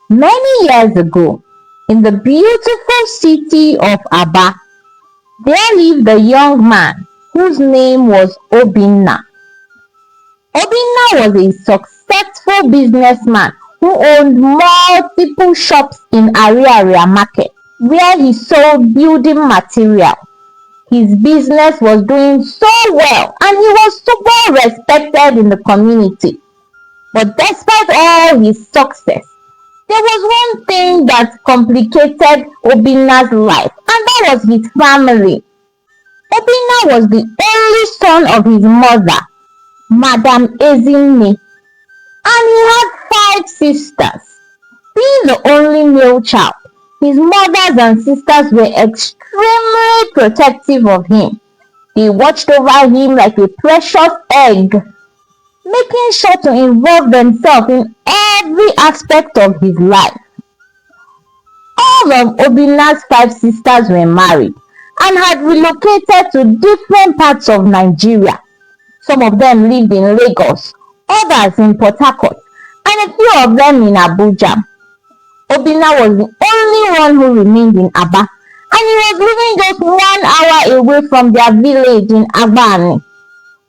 Many years ago, in the beautiful city of Aba, there lived a young man whose name was Obinna. Obinna was a successful businessman who owned multiple shops in Ariaria market where he sold building material. His business was doing so well and he was super respected in the community. But despite all his success, there was one thing that complicated Obinna's life, and that was his family. Obinna was the only son of his mother, Madam Ezinne, and he had 5 sisters. Being the only male child, his mothers and sisters were extremely protective of him. They watched over him like a precious egg, making sure to involve themselves in every aspect of his life. All of Obinna's 5 sisters were married and had relocated to different parts of Nigeria. Some of them lived in Lagos, others in Port Harcourt, and a few of them in Abuja. Obinna was the only one who remained in Aba, and he was living just 1 hour away from their village in Agbani.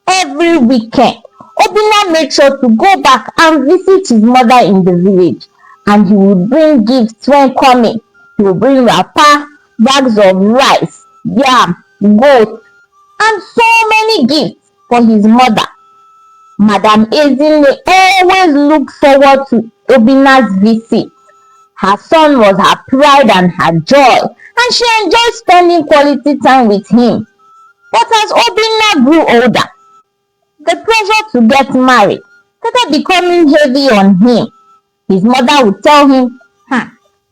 Every weekend, Obinna made sure to go back and visit his mother in the village, and he would bring gifts when coming. He would bring wrapper, bags of rice, yam, goat, and so many gifts for his mother. Madam Ezinne always looked forward to Obinna's visit. Her son was her pride and her joy, and she enjoyed spending quality time with him. But as Obinna grew older, the pressure to get married started becoming heavy on him. His mother would tell him,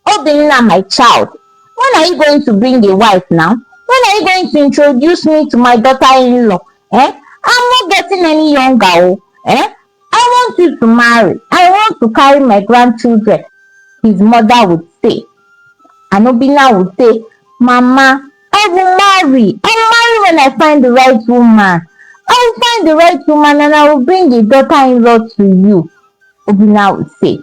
Obinna, my child, when are you going to bring a wife now? When are you going to introduce me to my daughter-in-law? I'm not getting any younger. I want you to marry. I want to carry my grandchildren. His mother would say. And Obinna would say, Mama, I will marry. I will marry when I find the right woman. I will find the right woman and I will bring a daughter-in-law to you. Obinna would say.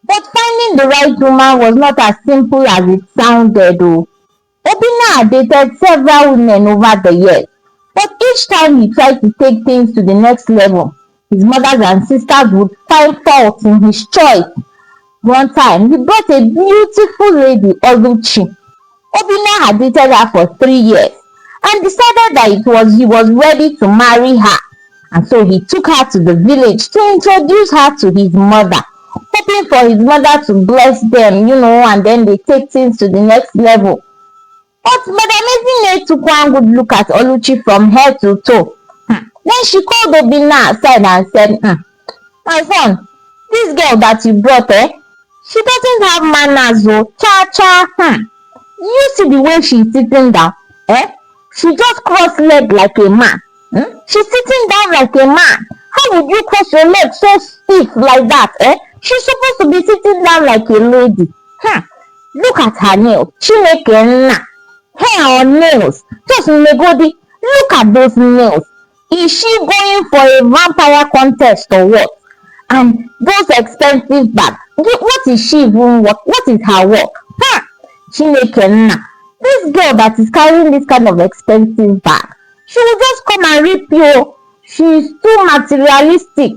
But finding the right woman was not as simple as it sounded. Obinna had dated several women over the years, but each time he tried to take things to the next level, his mothers and sisters would find fault in his choice. One time, he brought a beautiful lady, Oluchi. Obinna had dated her for 3 years and decided that he was ready to marry her. And so he took her to the village to introduce her to his mother, hoping for his mother to bless them, and then they take things to the next level. But Madam Ezinne took one good look at Oluchi from head to toe. Then she called Obinna aside and said, my son, this girl that you brought, she doesn't have manners, cha. You see the way she's sitting down, She just cross-legged like a man. She's sitting down like a man. How would you cross your legs so stiff like that, She's supposed to be sitting down like a lady. Look at her nails. Chineke, hair or nails. Just Megodi. Look at those nails. Is she going for a vampire contest or what? And those expensive bags. What is she even work? What is her work? Chineke, this girl that is carrying this kind of expensive bag, she will just come and rip you. She is too materialistic.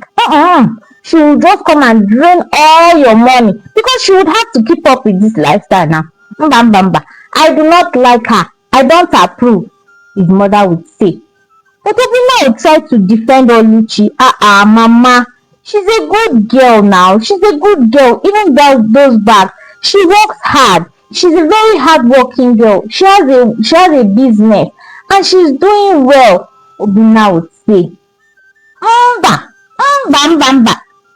She will just come and drain all your money because she would have to keep up with this lifestyle now. I do not like her. I don't approve, his mother would say. But Obinna would try to defend Oluchi. Mama, she's a good girl now. She's a good girl. Even those bags. She works hard. She's a very hard-working girl. She has a business and she's doing well, Obinna would say. Mba.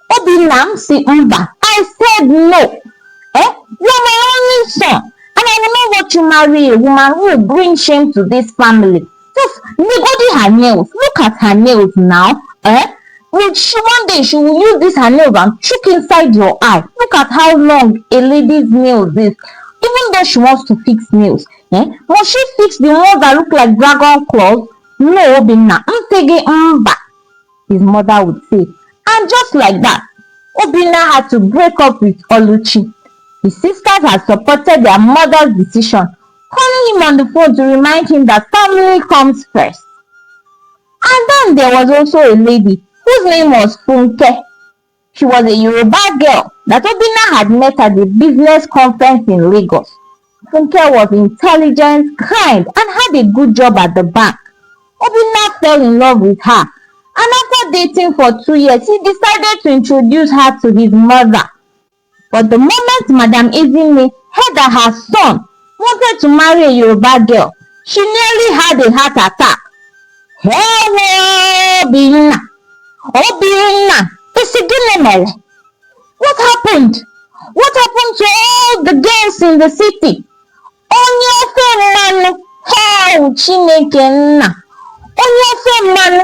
Obinna, say mba. I said no. You're my only son, and I will not want you marry a woman who will bring shame to this family. Just negodi her nails. Look at her nails now. One day she will use this her nails and chook inside your eye. Look at how long a lady's nails is. Even though she wants to fix nails, must she fix the ones that look like dragon claws? No, Obinna. Mba, his mother would say. And just like that, Obinna had to break up with Oluchi. His sisters had supported their mother's decision, calling him on the phone to remind him that family comes first. And then there was also a lady whose name was Funke. She was a Yoruba girl that Obinna had met at a business conference in Lagos. Funke was intelligent, kind, and had a good job at the bank. Obinna fell in love with her, and after dating for 2 years, he decided to introduce her to his mother. But the moment Madam Ezinne heard that her son wanted to marry a Yoruba girl, she nearly had a heart attack. Hello, Obinna. Obinna, Isiginemere. What happened? What happened to all the girls in the city? Onyefe mmanụ, hell, Chineke nna. Onyefe mmanụ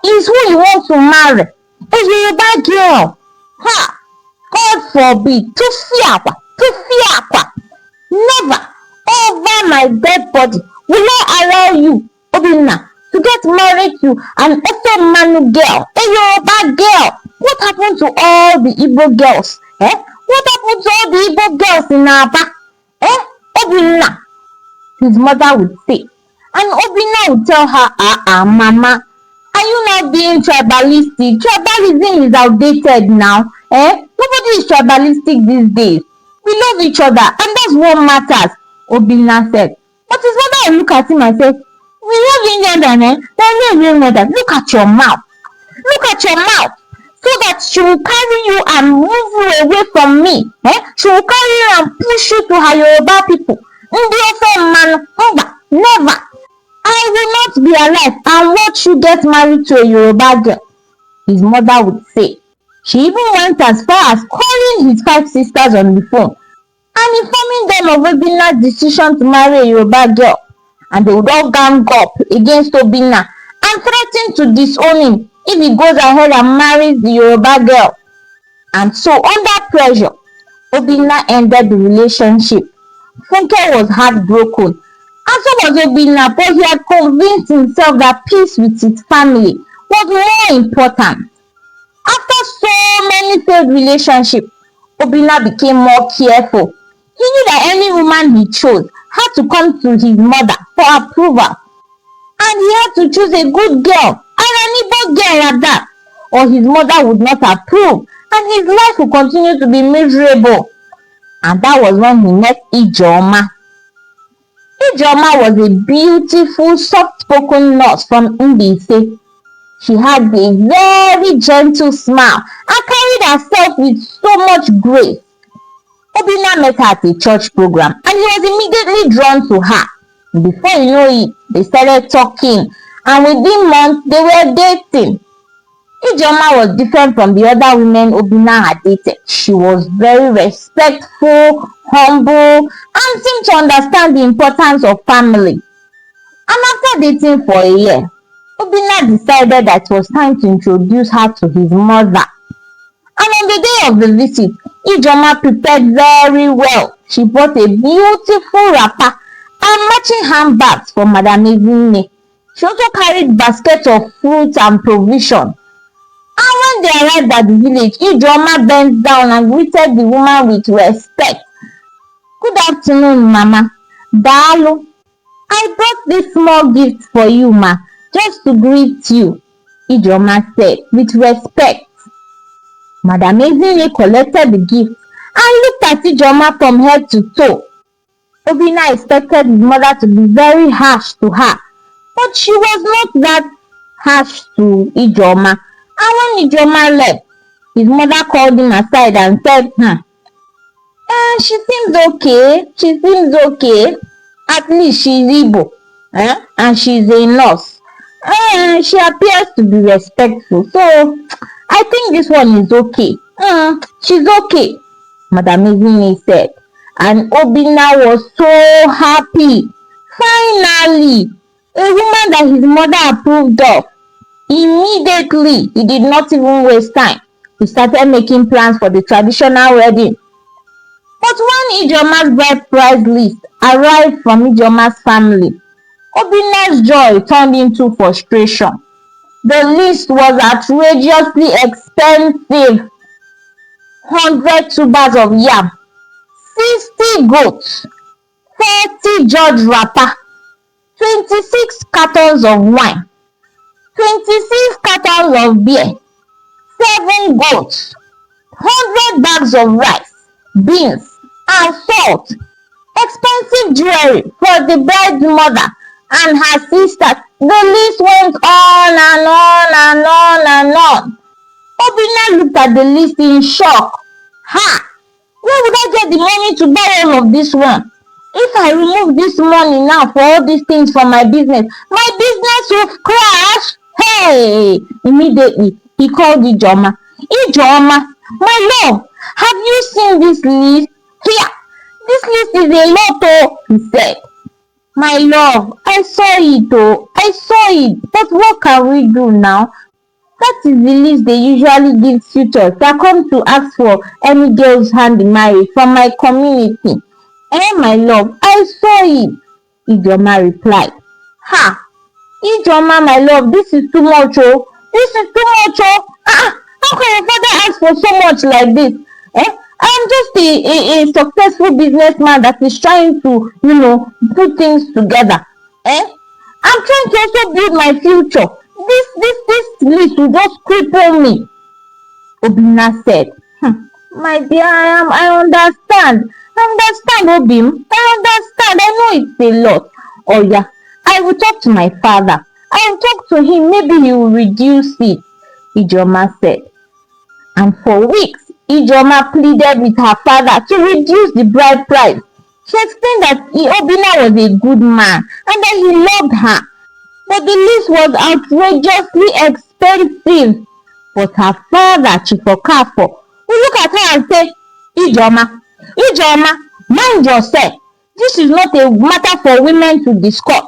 is who you want to marry. A Yoruba girl. Ha! God forbid. Tufiakwa. Never, over my dead body, will I allow you, Obinna, to get married to an Efemanu girl, a Yoruba girl. What happened to all the Igbo girls? What happened to all the Igbo girls in Aba? Obinna, his mother would say. And Obinna would tell her, Mama, are you not being tribalistic? Tribalism is outdated now. Nobody is tribalistic these days. We love each other, and that's what matters, Obinna said. But his mother would look at him and say, we love each other. Look at your mouth. Look at your mouth. So that she will carry you and move you away from me. She will carry you and push you to her Yoruba people. Never. I will not be alive and watch you get married to a Yoruba girl, his mother would say. She even went as far as calling his 5 sisters on the phone and informing them of Obinna's decision to marry a Yoruba girl. And they would all gang up against Obinna and threaten to disown him if he goes ahead and marries the Yoruba girl. And so, under pressure, Obinna ended the relationship. Funke was heartbroken, and so was Obinna, but he had convinced himself that peace with his family was more important. After so many failed relationships, Obinna became more careful. He knew that any woman he chose had to come to his mother for approval. And he had to choose a good girl, and an Igbo girl at that, or his mother would not approve, and his life would continue to be miserable. And that was when he met Ijeoma. Ijeoma was a beautiful, soft-spoken nurse from Mbaise. She had a very gentle smile and carried herself with so much grace. Obinna met her at a church program, and he was immediately drawn to her. Before you know it, they started talking, and within months, they were dating. Ijeoma was different from the other women Obinna had dated. She was very respectful, humble, and seemed to understand the importance of family. And after dating for a year, Obinna decided that it was time to introduce her to his mother. And on the day of the visit, Ijeoma prepared very well. She bought a beautiful wrapper and matching handbags for Madam Ezinne. She also carried baskets of fruits and provision. And when they arrived at the village, Ijeoma bent down and greeted the woman with respect. Good afternoon, Mama. Dalu. I brought this small gift for you, Ma, just to greet you, Ijeoma said with respect. Madam Ezinne collected the gift and looked at Ijeoma from head to toe. Obinna expected his mother to be very harsh to her, but she was not that harsh to Ijeoma. And when Ijeoma left, his mother called him aside and said, she seems okay. At least she's Igbo, and she's a nurse. She appears to be respectful, so I think this one is okay. She's okay, Madam Ezinne said. And Obinna was so happy. Finally, a woman that his mother approved of. Immediately, he did not even waste time. He started making plans for the traditional wedding. But when Ijeoma's bride price list arrived from Ijeoma's family, Obinna's joy turned into frustration. The list was outrageously expensive. 100 tubers of yam, 60 goats, 30 George wrapper, 26 cartons of wine, 26 cartons of beer, 7 goats, 100 bags of rice, beans, and salt, expensive jewelry for the bride's mother and her sisters. The list went on and on and on and on. Obinna looked at the list in shock. Ha! Where would I get the money to buy all of this one? If I remove this money now for all these things from my business will crash. Hey! Immediately, he called Ijoma. Ijoma, my love, have you seen this list? Here, this list is a lot, oh, he said. My love, I saw it, but what can we do now? That is the list they usually give suitors that come to ask for any girl's hand in marriage from my community. My love, I saw it, Ijoma replied. Ha! Ijoma, my love, this is too much, oh. How can your father ask for so much like this? I'm just a successful businessman that is trying to, put things together. I'm trying to also build my future. This list will just cripple me. Obinna said, my dear, I understand. Obim. I understand. I know it's a lot. Oh yeah, I will talk to my father. I will talk to him. Maybe he will reduce it, Ijoma said. And for weeks, Ijoma pleaded with her father to reduce the bride price. She explained that Obinna was a good man and that he loved her. But the list was outrageously expensive. But her father, Chifokafo, would look at her and say, Ijoma, mind yourself. This is not a matter for women to discuss.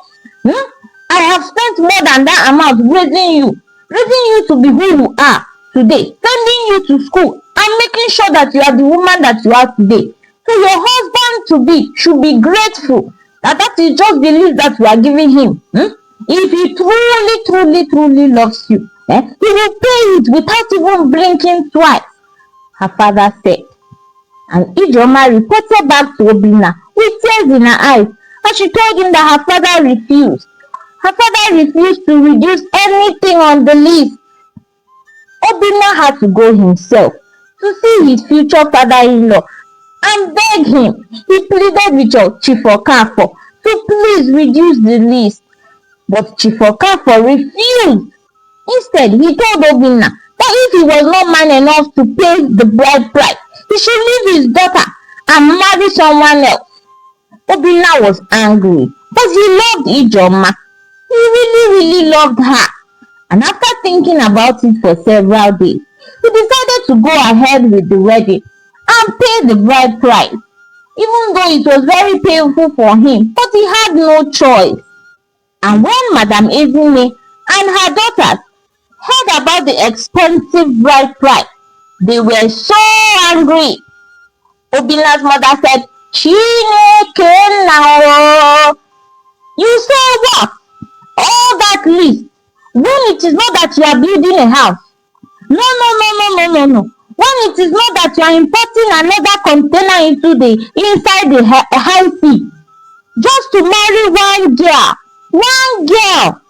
I have spent more than that amount raising you to be who you are today, sending you to school, and making sure that you are the woman that you are today. So your husband-to-be should be grateful that is just the list that we are giving him. If he truly loves you, he will pay it without even blinking twice, her father said. And Ijoma reported back to Obinna with tears in her eyes as she told him that her father refused. Her father refused to reduce anything on the list. Obinna had to go himself to see his future father-in-law and beg him. He pleaded with Chief Okafo to please reduce the list. But Chief Okafo refused. Instead, he told Obinna that if he was not man enough to pay the bride price, he should leave his daughter and marry someone else. Obinna was angry, but he loved Ijoma. He really loved her. And after thinking about it for several days, he decided to go ahead with the wedding and pay the bride price, even though it was very painful for him, but he had no choice. And when Madam Ezine and her daughters heard about the expensive bride price, they were so angry. Obinna's mother said, Chineke now, you say what? All that list, when it is not that you are building a house. No. When it is not that you are importing another container inside the high sea, just to marry one girl,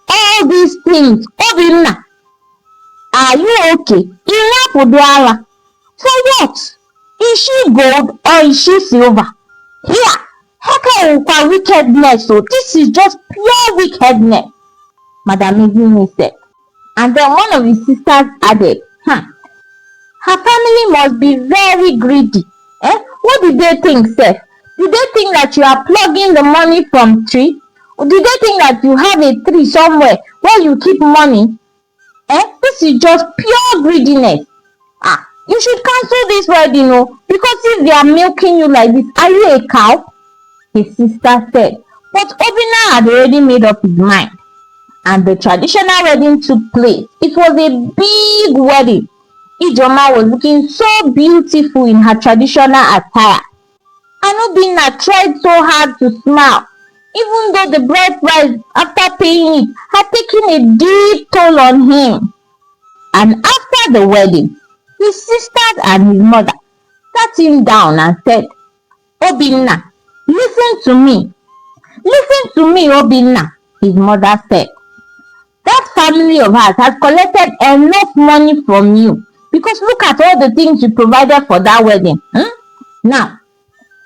all these things. Obinna, are you okay? Enough Oduala. For what? Is she gold or is she silver? Here, Heka wickedness. So this is just pure wickedness, Madam Ezine said. And then one of his sisters added, her family must be very greedy. What did they think, Seth? Did they think that you are plugging the money from tree? Or did they think that you have a tree somewhere where you keep money? This is just pure greediness. You should cancel this wedding, because if they are milking you like this, are you a cow? His sister said. But Obinna had already made up his mind. And the traditional wedding took place. It was a big wedding. Ijoma was looking so beautiful in her traditional attire. And Obinna tried so hard to smile, even though the bride price, after paying it, had taken a deep toll on him. And after the wedding, his sisters and his mother sat him down and said, Obinna, listen to me. Listen to me, Obinna, his mother said. That family of ours has collected enough money from you because look at all the things you provided for that wedding. Now,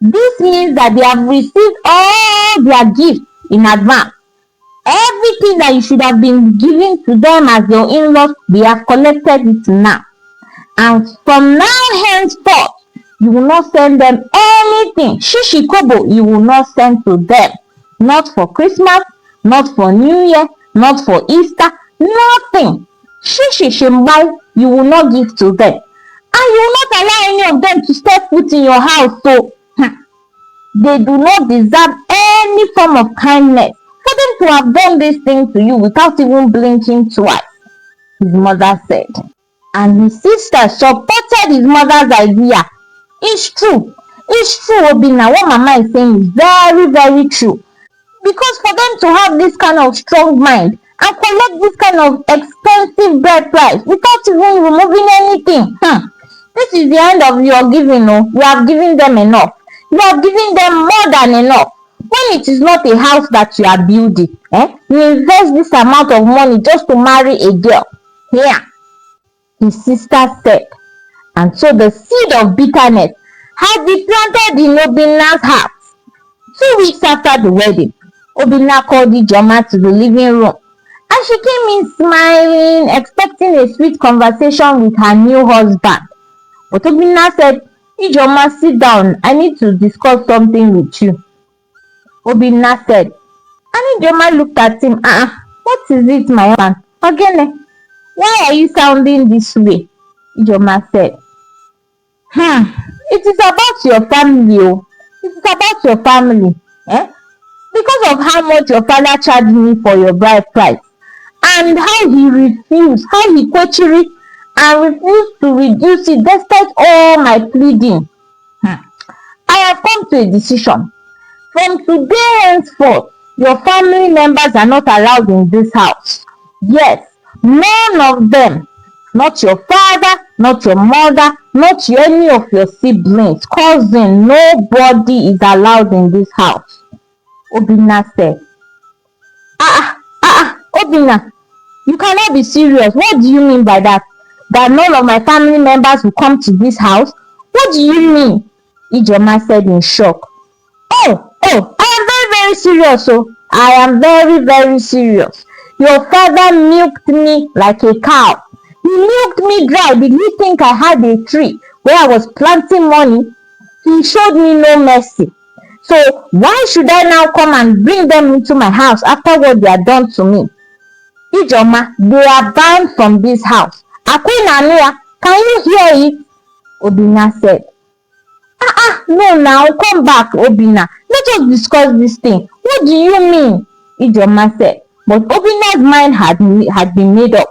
this means that they have received all their gifts in advance. Everything that you should have been giving to them as your in-laws, they have collected it now. And from now henceforth, you will not send them anything. Shishi kobo, you will not send to them. Not for Christmas, not for New Year, not for Easter, nothing. Shishi shimbai, you will not give to them. And you will not allow any of them to step foot in your house. So, they do not deserve any form of kindness for them to have done this thing to you without even blinking twice, his mother said. And his sister supported his mother's idea. It's true, Obinna. What Mama is saying is very, very true. Because for them to have this kind of strong mind and collect this kind of expensive bread price without even removing anything, this is the end of your giving. No, you have given them enough. You have given them more than enough. When it is not a house that you are building, you invest this amount of money just to marry a girl. Here, his sister said. And so the seed of bitterness had been planted in Obinna's heart. 2 weeks after the wedding, Obinna called Ijoma to the living room. And she came in smiling, expecting a sweet conversation with her new husband. But Obinna said, Ijoma, sit down. I need to discuss something with you. Obinna said. And Ijoma looked at him. What is it, my husband? Again, why are you sounding this way? Ijoma said. It is about your family. It is about your family. Because of how much your father charged me for your bride price. And how he refused, how he coached and refused to reduce it despite all my pleading. I have come to a decision. From today henceforth, your family members are not allowed in this house. Yes, none of them. Not your father, not your mother, not any of your siblings, cousin, nobody is allowed in this house. Obinna said. Obinna, you cannot be serious. What do you mean by that? That none of my family members will come to this house? What do you mean? Ijoma said in shock. I am very, very serious. I am very, very serious. Your father milked me like a cow. He milked me dry. Did he think I had a tree where I was planting money? He showed me no mercy. So why should I now come and bring them into my house after what they have done to me? Ijoma, they are banned from this house. Akwinanua, can you hear it? Obinna said. No now, come back, Obinna. Let us discuss this thing. What do you mean? Ijoma said. But Obinna's mind had been made up.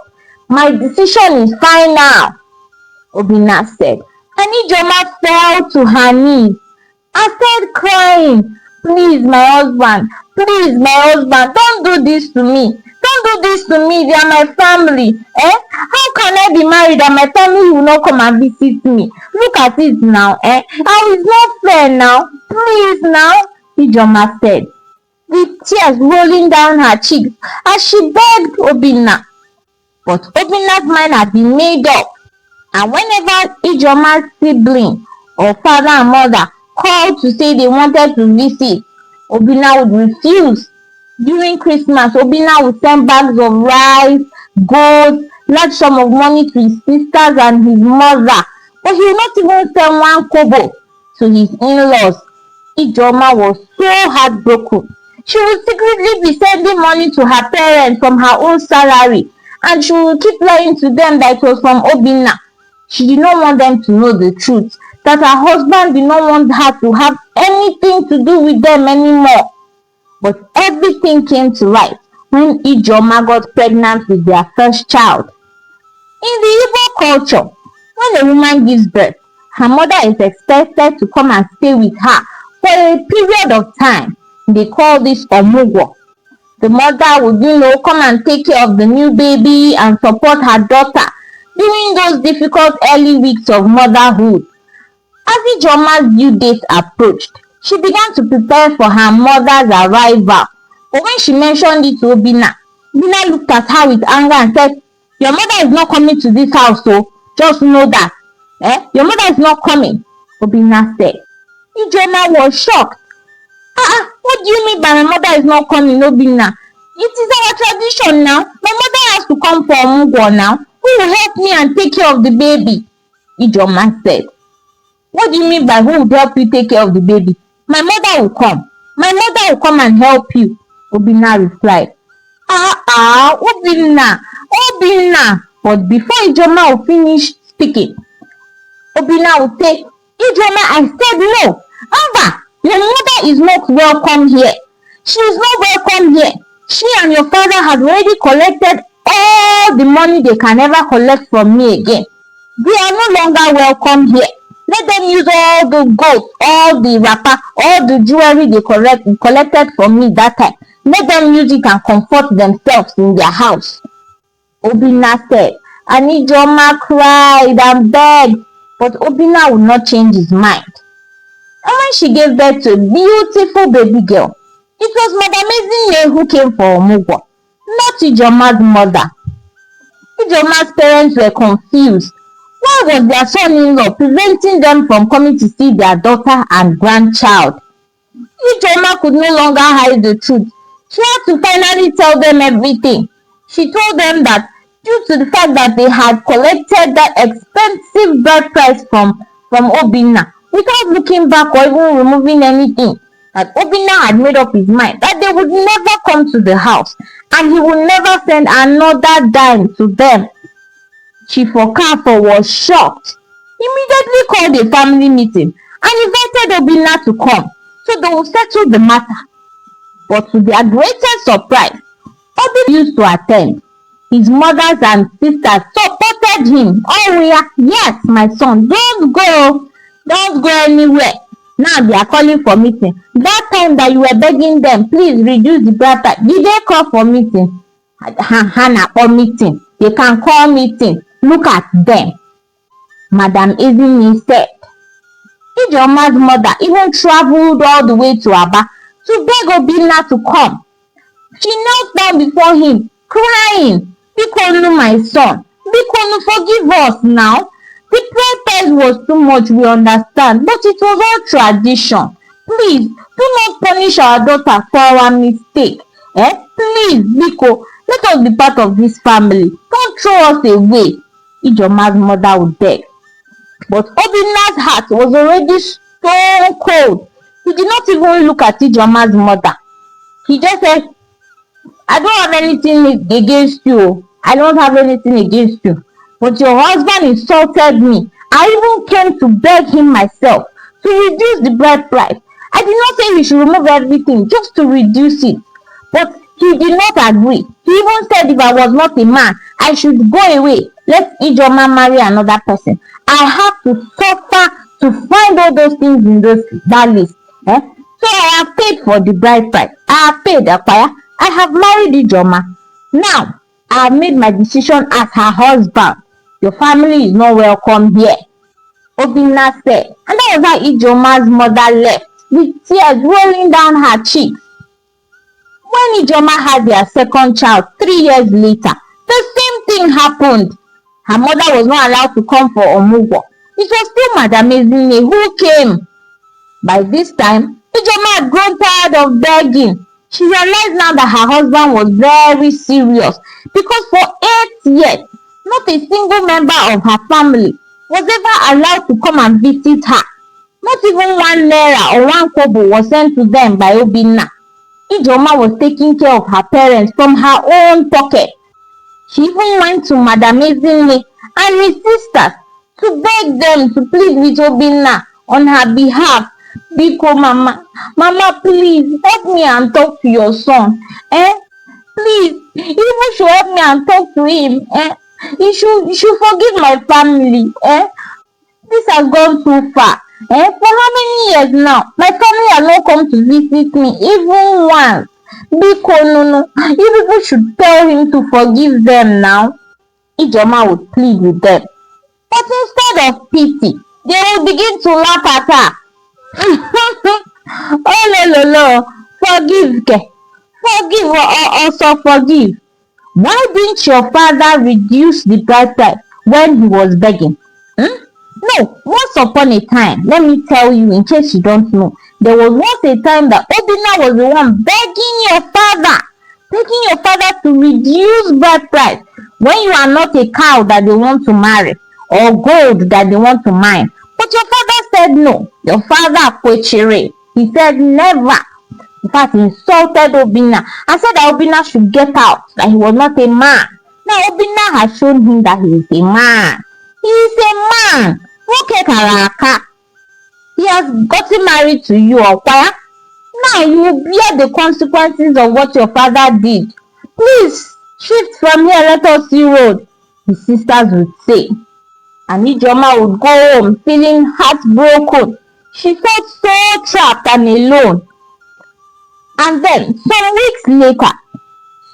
My decision is final, Obinna said. And Ijoma fell to her knees and started crying. Please, my husband, don't do this to me. Don't do this to me. They are my family. How can I be married and my family will not come and visit me? Look at it now. How is not fair now. Please now, Ijoma said, with tears rolling down her cheeks as she begged Obinna. But Obinna's mind had been made up. And whenever Ijoma's sibling or father and mother called to say they wanted to visit, Obinna would refuse. During Christmas, Obinna would send bags of rice, gold, large sum of money to his sisters and his mother. But he would not even send 1 kobo to his in-laws. Ijoma was so heartbroken. She would secretly be sending money to her parents from her own salary, and she would keep lying to them that it was from Obinna. She did not want them to know the truth, that her husband did not want her to have anything to do with them anymore. But everything came to light when Ijoma got pregnant with their first child. In the Igbo culture, when a woman gives birth, her mother is expected to come and stay with her for a period of time. They call this omugwo. The mother would, come and take care of the new baby and support her daughter during those difficult early weeks of motherhood. As Ijoma's due date approached, She began to prepare for her mother's arrival. But when she mentioned it to Obinna, Obinna looked at her with anger and said, "Your mother is not coming to this house, so just know that. Your mother is not coming," Obinna said. Ijoma was shocked. What do you mean by my mother is not coming, Obinna? It is our tradition now. My mother has to come for Omugwo now. Who will help me and take care of the baby?" Ijoma said. "What do you mean by who will help you take care of the baby? My mother will come. My mother will come and help you," Obinna replied. Obinna. But before Ijoma will finish speaking, Obinna will say, "Ijoma, I said no. Amba, your mother is not welcome here. She is not welcome here. She and your father have already collected all the money they can ever collect from me again. They are no longer welcome here. Let them use all the gold, all the wrapper, all the jewelry they collected from me that time. Let them use it and comfort themselves in their house," Obinna said. And Ijoma cried and begged, but Obinna would not change his mind. And when she gave birth to a beautiful baby girl, it was Madam Ezinne who came for Omugwo, not Ijoma's mother. Ijoma's parents were confused. Why was their son-in-law preventing them from coming to see their daughter and grandchild? Ijoma could no longer hide the truth. She had to finally tell them everything. She told them that due to the fact that they had collected that expensive bride price from Obinna without looking back or even removing anything, that Obinna had made up his mind that they would never come to the house and he would never send another dime to them. Chief Okafor was shocked. He immediately called a family meeting and invited Obinna to come so they would settle the matter. But to their greatest surprise, Obinna used to attend. His mothers and sisters supported him. "Oh yeah, yes, my son, don't go anywhere. Now they are calling for meeting. That time that you were begging them, please reduce the bride price. Did they call for meeting? Hannah or meeting? They can call meeting. Look at them," Madam Ezinne said. Ijoma's mother even traveled all the way to Aba to beg Obinna to come. She knelt down before him, crying, "Bikonu, my son, Bikonu, forgive us now. The bride price was too much, we understand, but it was all tradition. Please, do not punish our daughter for our mistake. Please, Biko, let us be part of this family. Don't throw us away," Ijoma's mother would beg. But Obinna's heart was already stone cold. He did not even look at Ijoma's mother. He just said, "I don't have anything against you. I don't have anything against you. But your husband insulted me. I even came to beg him myself to reduce the bride price. I did not say he should remove everything, just to reduce it. But he did not agree. He even said if I was not a man, I should go away. Let Ijoma marry another person. I have to suffer to find all those things in that list. So I have paid for the bride price. I have paid Akwaya. I have married Ijoma. Now, I have made my decision as her husband. Your family is not welcome here," Obinna said. And that was how Ijoma's mother left, with tears rolling down her cheeks. When Ijoma had their second child 3 years later, the same thing happened. Her mother was not allowed to come for Omugwo. It was still Madam Ezinne who came. By this time, Ijoma had grown tired of begging. She realized now that her husband was very serious because for 8 years, not a single member of her family was ever allowed to come and visit her. Not even 1 naira or 1 kobo was sent to them by Obinna. Ijoma was taking care of her parents from her own pocket. She even went to Madam Ezinne and his sisters to beg them to plead with Obinna on her behalf. "Biko, Mama, please help me and talk to your son. Please, you should help me and talk to him. You should forgive my family. This has gone too far. For how many years now? My family has not come to visit me even once. Biko, no. You people should tell him to forgive them now." Ijoma would plead with them. But instead of pity, they would begin to laugh at her. Oh no no no, forgive ke, forgive or also forgive. Why didn't your father reduce the bride price when he was begging? Hmm? No, once upon a time, let me tell you in case you don't know, there was once a time that Obinna was the one begging your father to reduce bride price when you are not a cow that they want to marry or gold that they want to mine. But your father said no. Your father Kwechire, he said never. In fact, he insulted Obinna and said that Obinna should get out, that he was not a man. Now Obinna has shown him that he is a man. He is a man. Nwoke kara aka. He has gotten married to you, Okwa. Now you will bear the consequences of what your father did. Please shift from here, let us see road, his sisters would say. And Ijeoma would go home feeling heartbroken. She felt so trapped and alone. And then, some weeks later,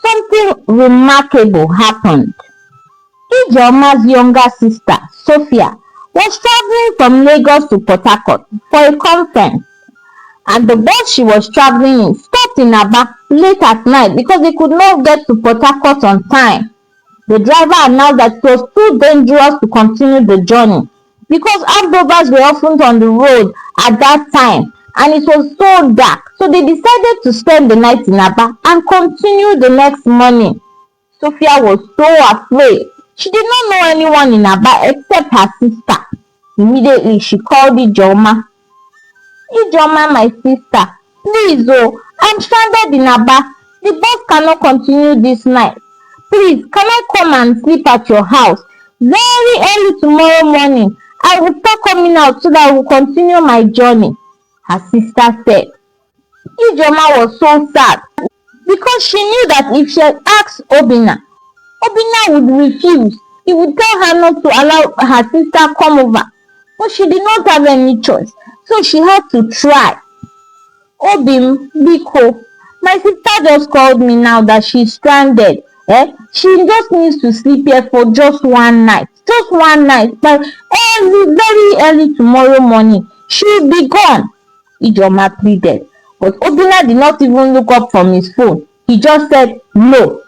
something remarkable happened. Ijeoma's younger sister, Sophia, was traveling from Lagos to Port Harcourt for a conference, and the bus she was traveling in stopped in Aba late at night because they could not get to Port Harcourt on time. The driver announced that it was too dangerous to continue the journey because armed robbers were often on the road at that time and it was so dark. So they decided to spend the night in Aba and continue the next morning. Sophia was so afraid. She did not know anyone in Aba except her sister. Immediately she called Ijeoma. Ijeoma, my sister, please oh, I'm stranded in Aba. The bus cannot continue this night. Please, can I come and sleep at your house? Very early tomorrow morning, I will start coming out so that I will continue my journey, her sister said. Ijeoma was so sad because she knew that if she had asked Obinna, Obinna would refuse. He would tell her not to allow her sister come over. But she did not have any choice, so she had to try. Obim, Biko, my sister just called me now that she's stranded. She just needs to sleep here for just one night. Just one night. But very early tomorrow morning, she'll be gone. Ijeoma pleaded. But Obinna did not even look up from his phone. He just said no.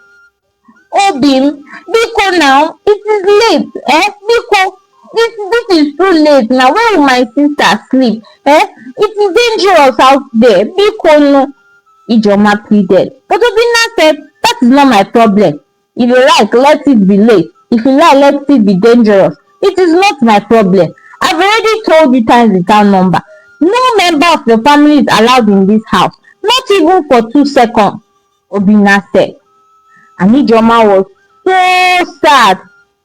Obim, Biko now, it is late. Biko, this is too late now. Where will my sister sleep? It is dangerous out there. Biko no. Ijeoma pleaded. But Obinna said, that is not my problem. If you like, let it be late. If you like, let it be dangerous. It is not my problem. I've already told you times without number. No member of your family is allowed in this house. Not even for 2 seconds. Obinna said. And Ijeoma was so sad.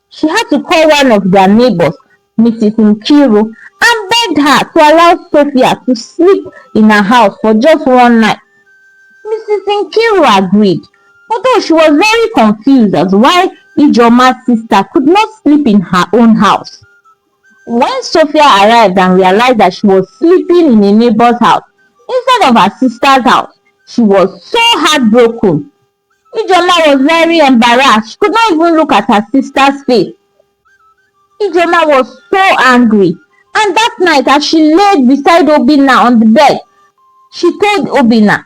She had to call one of their neighbors, Mrs. Nkiru, and begged her to allow Sophia to sleep in her house for just one night. Mrs. Nkiru agreed, although she was very confused as to why Ijeoma's sister could not sleep in her own house. When Sophia arrived and realized that she was sleeping in a neighbor's house instead of her sister's house, she was so heartbroken. Ijeoma was very embarrassed. She could not even look at her sister's face. Ijeoma was so angry. And that night, as she laid beside Obinna on the bed, she told Obinna,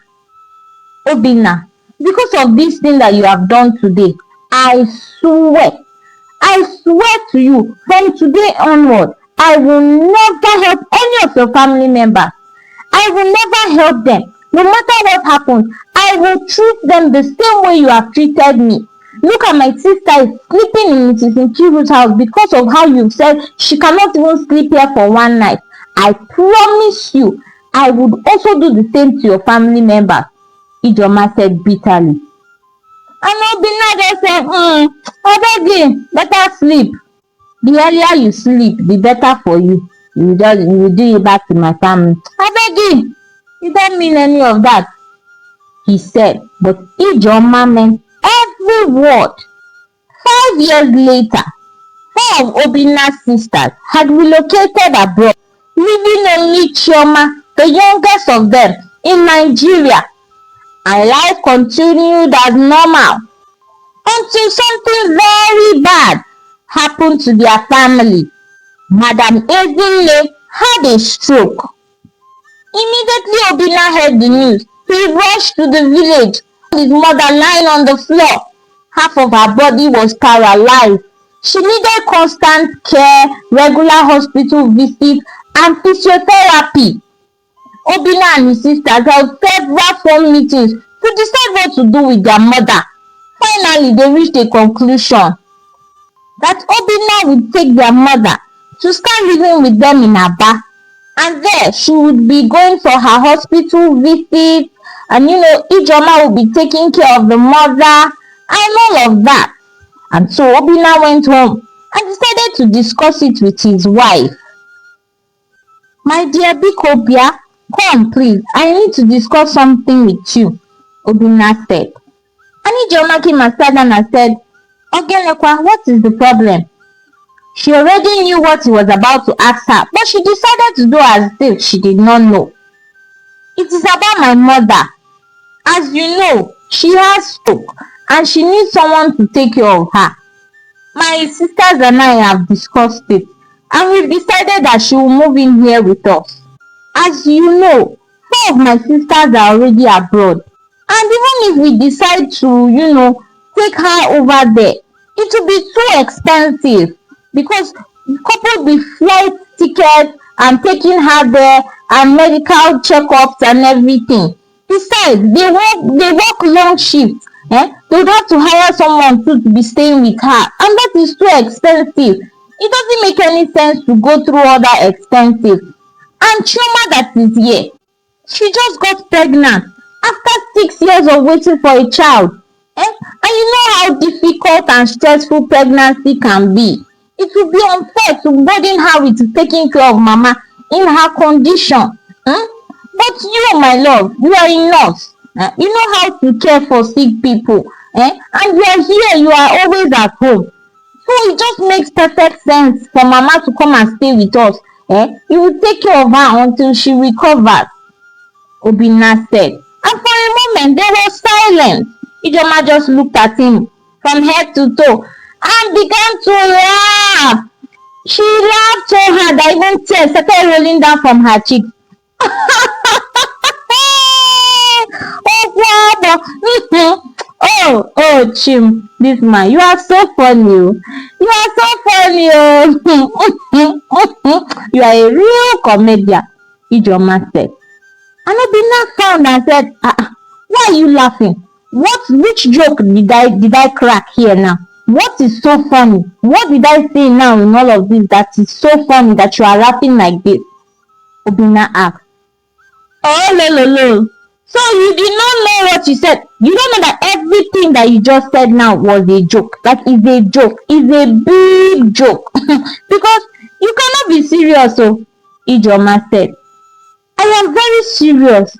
because of this thing that you have done today, I swear to you, from today onward, I will never help any of your family members. I will never help them. No matter what happens, I will treat them the same way you have treated me. Look at my sister is sleeping in Mrs. Nkiru's house because of how you said she cannot even sleep here for one night. I promise you, I would also do the same to your family members, Ijeoma said bitterly. And Obinna just said, Obegi, better sleep. The earlier you sleep, the better for you. You will do it back to my family. Obegi, you don't mean any of that, he said. But Ijeoma meant every word. 5 years later, 4 of Obinna's sisters had relocated abroad, leaving only Chioma, the youngest of them, in Nigeria. And life continued as normal until something very bad happened to their family. Madam Ezinne had a stroke. Immediately Obinna heard the news. He rushed to the village. His mother lying on the floor. Half of her body was paralyzed. She needed constant care, regular hospital visits, and physiotherapy. Obinna and his sisters held several phone meetings to decide what to do with their mother. Finally, they reached a conclusion that Obinna would take their mother to start living with them in Aba, and there she would be going for her hospital visits, and Ijoma would be taking care of the mother and all of that. And so Obinna went home and decided to discuss it with his wife. My dear Bikobia, come please, I need to discuss something with you, Obinna said. And Ijoma came and sat down and said, Ogenekwa, what is the problem? She already knew what he was about to ask her, but she decided to do as if she did not know. It is about my mother. As you know, she has stroke and she needs someone to take care of her. My sisters and I have discussed it, and we've decided that she will move in here with us. As you know, four of my sisters are already abroad, and even if we decide to, take her over there, it will be too expensive because coupled with flight tickets and taking her there and medical checkups and everything. Besides, they work long shifts. They would have to hire someone to be staying with her, and that is too expensive. It doesn't make any sense to go through all that expensive. And Chioma that is here, she just got pregnant after 6 years of waiting for a child. And you know how difficult and stressful pregnancy can be. It would be unfair to burden her with taking care of mama in her condition. But you, my love, you are a nurse. You know how to care for sick people. And you are here, you are always at home. So it just makes perfect sense for mama to come and stay with us. You will take care of her until she recovers, Obinna said. And for a moment there was silence. Ijoma just looked at him from head to toe and began to laugh. She laughed so hard that even tears started rolling down from her cheeks. Oh, Chim, this man, you are so funny. You are so funny. You are a real comedian, Ijoma said. And Obinna frowned and said, why are you laughing? Which joke did I crack here now? What is so funny? What did I say now in all of this that is so funny that you are laughing like this? Obinna asked. Oh, no. So you did not know what you said. You don't know that everything that you just said now was a joke. That is a joke. It's a big joke. Because you cannot be serious, so Ijoma said. I am very serious.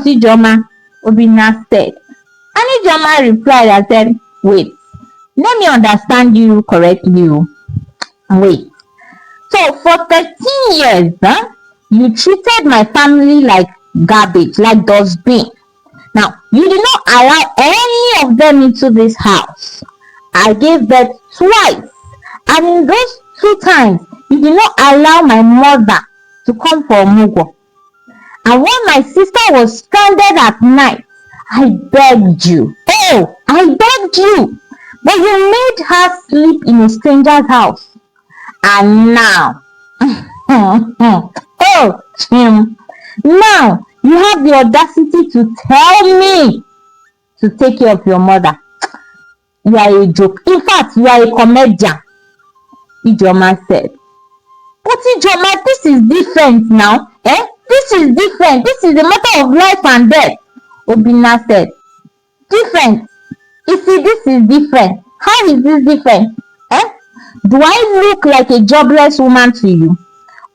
Ijoma, Obinna said. And Ijoma replied and said, wait, let me understand you correctly. Wait. So for 13 years, you treated my family like garbage, like dustbin. Now, you did not allow any of them into this house. I gave birth twice. And in those 2 times, you did not allow my mother to come for Mugo. And when my sister was stranded at night, I begged you. Oh, I begged you. But you made her sleep in a stranger's house. And now, oh, Tim, now you have the audacity to tell me to take care of your mother. You are a joke. In fact, you are a comedian, Ijoma said. But Ijoma, this is different now. This is different. This is a matter of life and death, Obinna said. Different? You see, this is different. How is this different? Do I look like a jobless woman to you?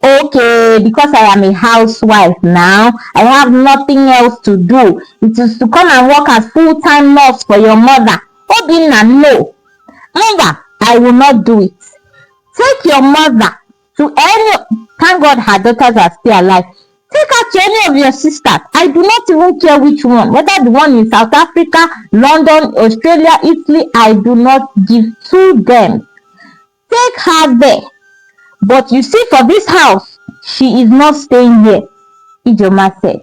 Okay, because I am a housewife now, I have nothing else to do. It is to come and work as full-time nurse for your mother. Obinna, no. Mother, I will not do it. Take your mother to thank God her daughters are still alive. Take her to any of your sisters. I do not even care which one. Whether the one in South Africa, London, Australia, Italy, I do not give to them. Take her there. But you see, for this house, she is not staying here. Ijoma said.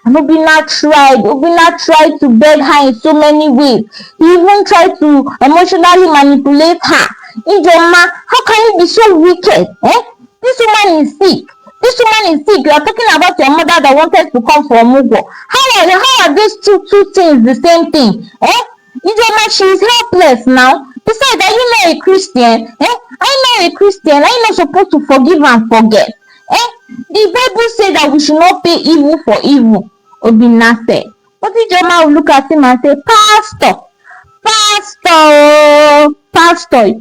And Obinna tried to beg her in so many ways. He even tried to emotionally manipulate her. Ijoma, how can you be so wicked? Eh? This woman is sick. This woman is sick. You are talking about your mother that wanted to come for Mugo. How are these two things the same thing? Eh? Ijoma, she is helpless now. Besides, are you not a Christian? Eh? Are you not a Christian? Are you not supposed to forgive and forget? Eh? The Bible says that we should not pay evil for evil. Obinna said. But Ijoma will look at him and say, Pastor,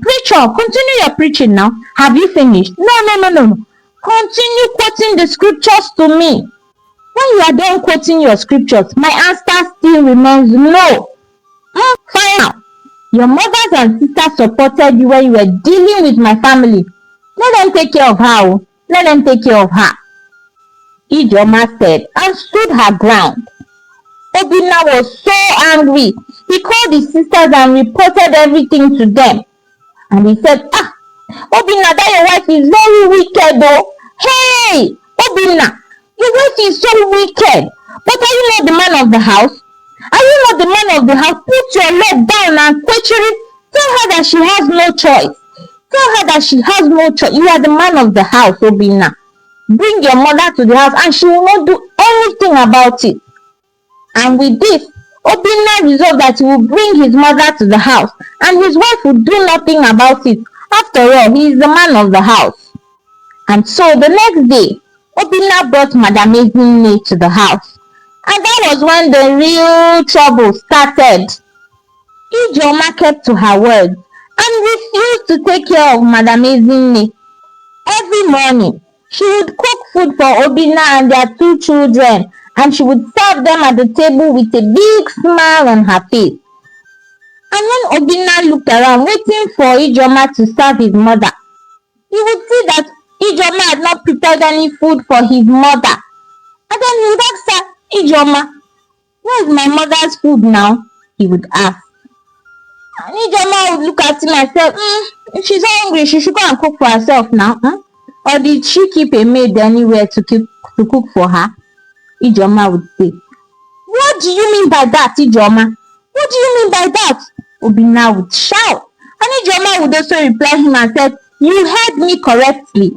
preacher, continue your preaching now. Have you finished? No. Continue quoting the scriptures to me. When you are done quoting your scriptures, my answer still remains no. Fine now. Your mothers and sisters supported you when you were dealing with my family. Let them take care of her. Let them take care of her. Ijoma said and stood her ground. Obinna was so angry. He called his sisters and reported everything to them. And he said, Obinna, that your wife is very wicked though. Hey, Obinna, your wife is so wicked. But are you not the man of the house? Are you not the man of the house? Put your leg down and question it. Tell her that she has no choice. Tell her that she has no choice. You are the man of the house, Obinna. Bring your mother to the house and she will not do anything about it. And with this, Obinna resolved that he will bring his mother to the house and his wife would do nothing about it. After all, he is the man of the house. And so the next day, Obinna brought Madam Ezinne to the house. And that was when the real trouble started. Ijoma kept to her word and refused to take care of Madam Ezinne. Every morning, she would cook food for Obinna and their 2 children, and she would serve them at the table with a big smile on her face. And when Obinna looked around waiting for Ijoma to serve his mother, he would see that Ijoma had not prepared any food for his mother. And then he would ask her, Ijoma, where's my mother's food now? He would ask. And Ijoma would look at him and say, if she's hungry, she should go and cook for herself now. Or did she keep a maid anywhere to cook for her? Ijoma would say, what do you mean by that, Ijoma? What do you mean by that? Obinna would shout. And Ijoma would also reply him and said, you heard me correctly.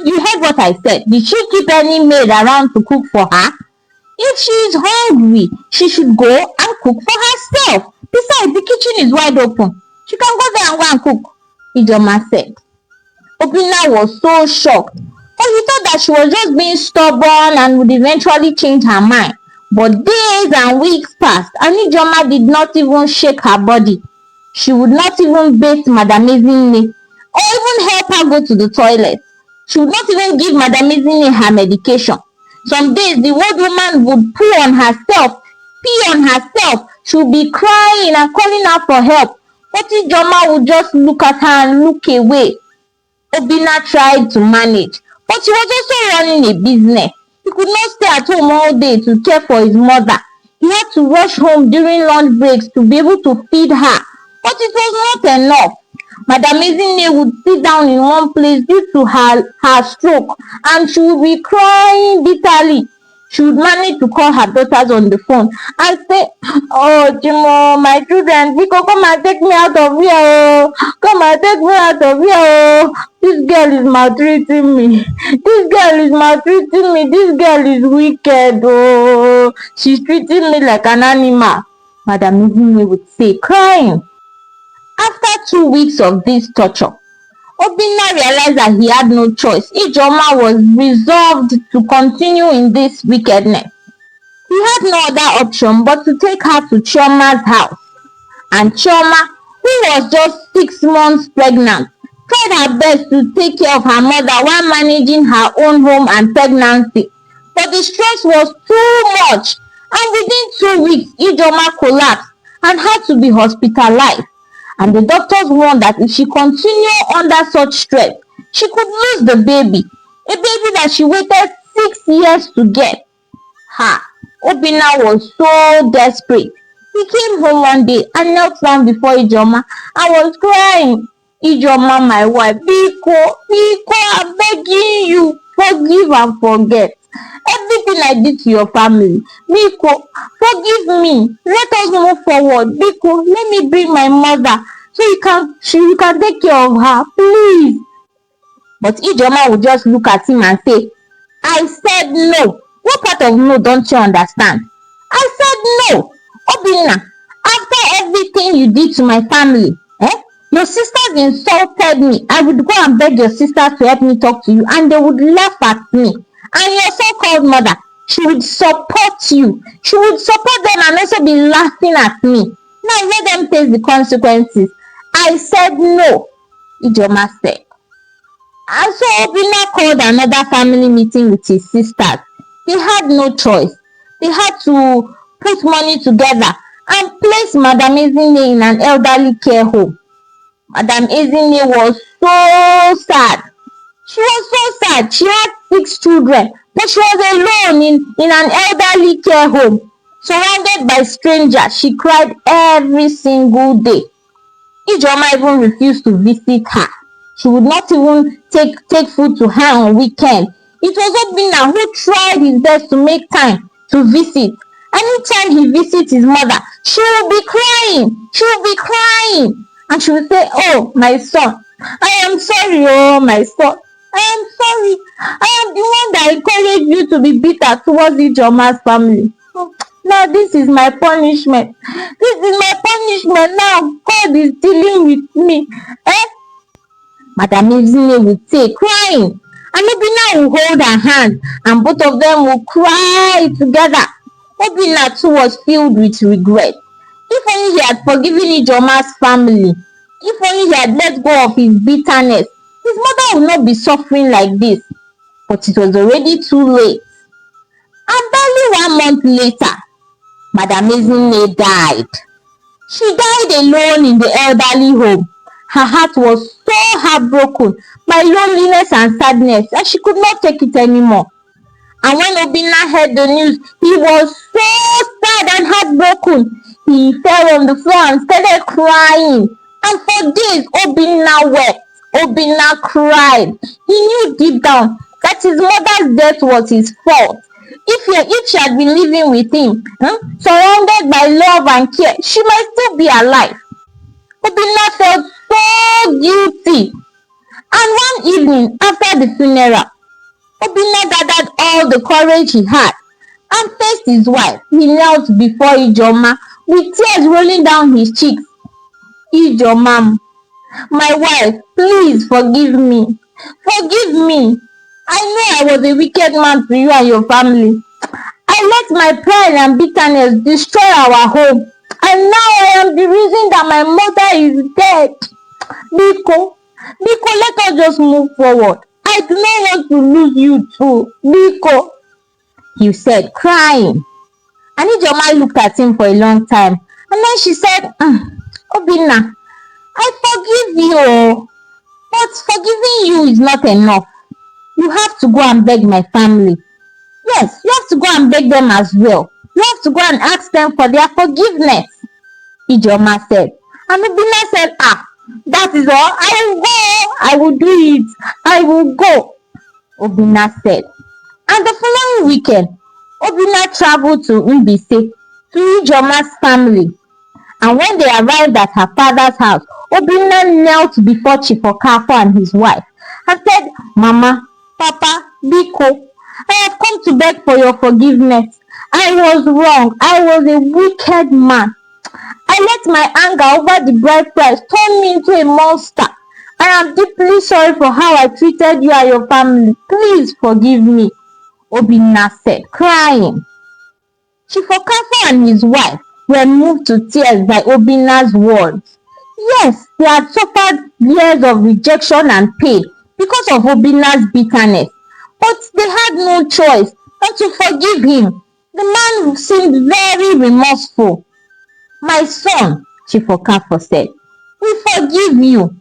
You heard what I said. Did she keep any maid around to cook for her? If she is hungry, she should go and cook for herself. Besides, the kitchen is wide open. She can go there and go and cook, Ijoma said. Obinna was so shocked. But he thought that she was just being stubborn and would eventually change her mind. But days and weeks passed and Ijoma did not even shake her body. She would not even bathe Madam Ezinne or even help her go to the toilet. She would not even give Madam Ezinne her medication. Some days the old woman would pee on herself. She would be crying and calling out for help. But Ijoma would just look at her and look away. Obinna tried to manage, but he was also running a business. He could not stay at home all day to care for his mother. He had to rush home during lunch breaks to be able to feed her. But it was not enough. Madam Ezinne would sit down in one place due to her stroke, and she would be crying bitterly. She would manage to call her daughters on the phone and say, oh, Jimo, my children, Biko, come and take me out of here. Come and take me out of here. This girl is maltreating me. This girl is wicked. Oh, she's treating me like an animal. Madam Ezinne would say, crying. After 2 weeks of this torture, Obinna realized that he had no choice. Ijoma was resolved to continue in this wickedness. He had no other option but to take her to Chioma's house. And Chioma, who was just 6 months pregnant, tried her best to take care of her mother while managing her own home and pregnancy. But the stress was too much, and within 2 weeks, Ijoma collapsed and had to be hospitalized. And the doctors warned that if she continued under such stress, she could lose the baby, a baby that she waited 6 years to get. Obinna was so desperate. He came home one day and knelt down before Ijoma and was crying. Ijoma, my wife, Biko, I'm begging you, forgive and forget. Everything I did to your family. Biko, forgive me. Let us move forward. Biko, let me bring my mother so you can take care of her. Please. But Ijoma would just look at him and say, I said no. What part of no don't you understand? I said no. Obinna, after everything you did to my family, your sisters insulted me. I would go and beg your sisters to help me talk to you, and they would laugh at me. And your so-called mother, she would support you. She would support them and also be laughing at me. Now let them face the consequences. I said no, Ijoma said. And so Obinna called another family meeting with his sisters. They had no choice. They had to put money together and place Madam Ezinne in an elderly care home. Madam Ezinne was so sad. She was so sad. She had 6 children, but she was alone in an elderly care home, surrounded by strangers. She cried every single day. Ijoma even refused to visit her. She would not even take food to her on weekend. It was Obinna who tried his best to make time to visit. Anytime he visits his mother, she will be crying. She will be crying. And she will say, oh, my son, I am sorry, oh, my son. I am sorry. I am the one that encouraged you to be bitter towards Ijoma's family. Now this is my punishment. This is my punishment. Now God is dealing with me. Madam Ezinne would say, crying. And Obinna will hold her hand and both of them will cry together. Obinna too was filled with regret. If only he had forgiven Ijoma's family, if only he had let go of his bitterness, his mother would not be suffering like this. But it was already too late. And barely 1 month later, Madam Ezinne died. She died alone in the elderly home. Her heart was so heartbroken by loneliness and sadness that she could not take it anymore. And when Obinna heard the news, he was so sad and heartbroken. He fell on the floor and started crying. And for days, Obinna wept. Obinna cried. He knew deep down that his mother's death was his fault. If she had been living with him, surrounded by love and care, she might still be alive. Obinna felt so guilty. And one evening after the funeral, Obinna gathered all the courage he had and faced his wife. He knelt before Ijoma with tears rolling down his cheeks. Ijoma, my wife, please forgive me. Forgive me. I know I was a wicked man to you and your family. I let my pride and bitterness destroy our home. And now I am the reason that my mother is dead. Biko, let us just move forward. I do not want to lose you too. Biko, he said, crying. And Ijoma looked at him for a long time. And then she said, Obinna, I forgive you. But forgiving you is not enough. You have to go and beg my family. Yes, you have to go and beg them as well. You have to go and ask them for their forgiveness. Ijoma said. And Obinna said, that is all. I will go. I will do it. I will go. Obinna said. And the following weekend, Obinna traveled to Mbise to Ijoma's family. And when they arrived at her father's house, Obinna knelt before Chief Okafo and his wife and said, Mama, Papa, Biko, I have come to beg for your forgiveness. I was wrong. I was a wicked man. I let my anger over the bride price turn me into a monster. I am deeply sorry for how I treated you and your family. Please forgive me, Obinna said, crying. Chief Okafo and his wife were moved to tears by Obinna's words. Yes, they had suffered years of rejection and pain because of Obinna's bitterness, but they had no choice but to forgive him. The man seemed very remorseful. My son, Chief Okafo said, we forgive you.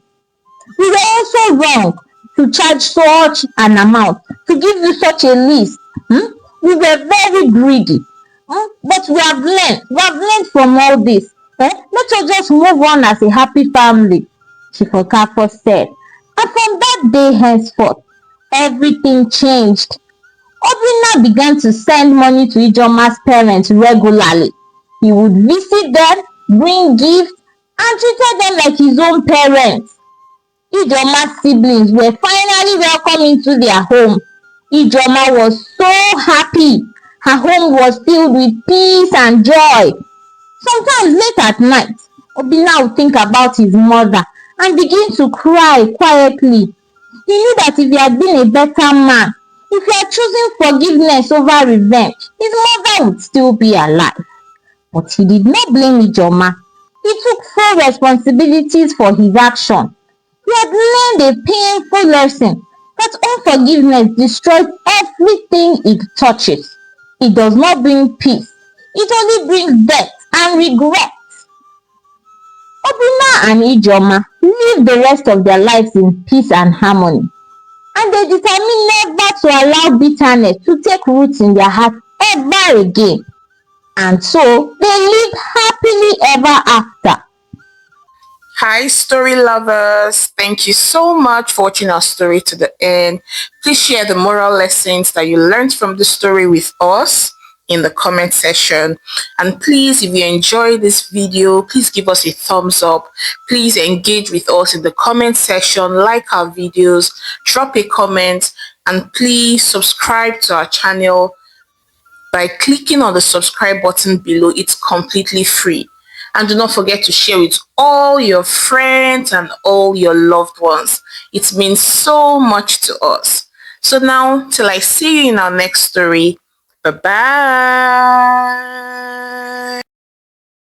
We were also wrong to charge such an amount, to give you such a list. We were very greedy. But we have learned from all this. Let us just move on as a happy family, Chief Okafo said. And from that day henceforth, everything changed. Obinna began to send money to Ijeoma's parents regularly. He would visit them, bring gifts, and treated them like his own parents. Ijeoma's siblings were finally welcomed into their home. Ijeoma was so happy. Her home was filled with peace and joy. Sometimes late at night, Obinna would think about his mother and begin to cry quietly. He knew that if he had been a better man, if he had chosen forgiveness over revenge, his mother would still be alive. But he did not blame Ijeoma. He took full responsibilities for his action. He had learned a painful lesson that unforgiveness destroys everything it touches. It does not bring peace. It only brings death and regret. Obinna and Ijeoma lived the rest of their lives in peace and harmony, and they determined never to allow bitterness to take root in their hearts ever again. And so they lived happily ever after. Hi, story lovers. Thank you so much for watching our story to the end. Please share the moral lessons that you learned from the story with us in the comment section. And please, if you enjoyed this video, please give us a thumbs up. Please engage with us in the comment section, like our videos, drop a comment, and please subscribe to our channel by clicking on the subscribe button below. It's completely free. And do not forget to share with all your friends and all your loved ones. It means so much to us. So now, till I see you in our next story, bye-bye.